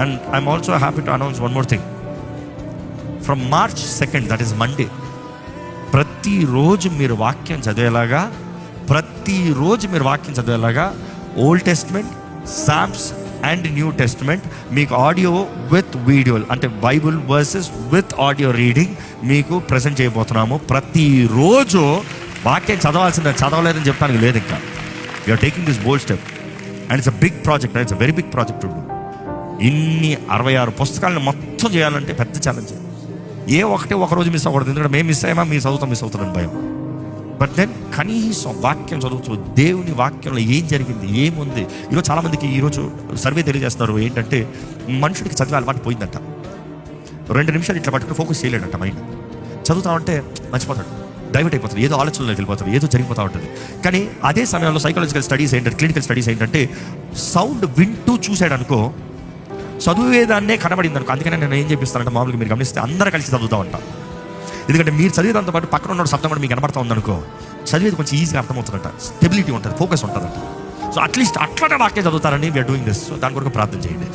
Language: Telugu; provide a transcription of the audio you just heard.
And I'm also happy to announce one more thing. From March 2nd, that is Monday, ప్రతిరోజు మీరు వాక్యం చదివేలాగా old testament, psalms and new testament మీకు ఆడియో విత్ వీడియో, అంటే bible verses with audio reading మీకు ప్రజెంట్ చేయబోతున్నాము. ప్రతిరోజు వాక్యం చదవలేదని చెప్పడానికి లేదు. ఇంకా you're taking this bold step and it's a big project, it's a very big project. ఇన్ని 66 పుస్తకాలను మొత్తం చేయాలంటే పెద్ద ఛాలెంజ్. ఒక రోజు మిస్ అవ్వకూడదు, ఎందుకంటే మేము మిస్ అయ్యామా, మీ చదువుతామని భయం. బట్ దెన్ కనీసం వాక్యం చదువుతూ దేవుని వాక్యంలో ఏం జరిగింది, ఏముంది. ఈరోజు చాలామందికి ఈరోజు సర్వే తెలియజేస్తున్నారు ఏంటంటే, మనుషుడికి చదివే అలవాటు పోయిందంట. 2 నిమిషాలు ఇట్లా పట్టుకుని ఫోకస్ చేయలేడంట. మైండ్ చదువుతామంటే మర్చిపోతాడు, డైవర్ట్ అయిపోతుంది, ఏదో ఆలోచనలోకి వెళ్ళిపోతాడు, ఏదో జరిగిపోతూ ఉంటుంది. కానీ అదే సమయంలో సైకాలజికల్ స్టడీస్ ఏంటంటే, క్లినికల్ స్టడీస్ ఏంటంటే, సౌండ్ వింటూ చూసాడు అనుకో, చదివేదాన్నే కనబడింది అనుకో. అందుకనే నేను ఏం చేపిస్తానంటే, మామూలుగా మీరు గమనిస్తే అందరూ కలిసి చదువుతూ ఉంటాం. ఎందుకంటే మీరు చదివేదాంతో పాటు పక్కన ఉన్న శబ్దం కూడా మీకు కనబడతా ఉందనుకో, చదివేది కొంచెం ఈజీగా అర్థమవుతుందంట, స్టెబిలిటీ ఉంటుంది, ఫోకస్ ఉంటుందంట. సో అట్లీస్ట్ అట్లా వాక్యం చదువుతారని వీఆర్ డూయింగ్ దిస్. సో దాని కొరకు ప్రార్థన చేయండి.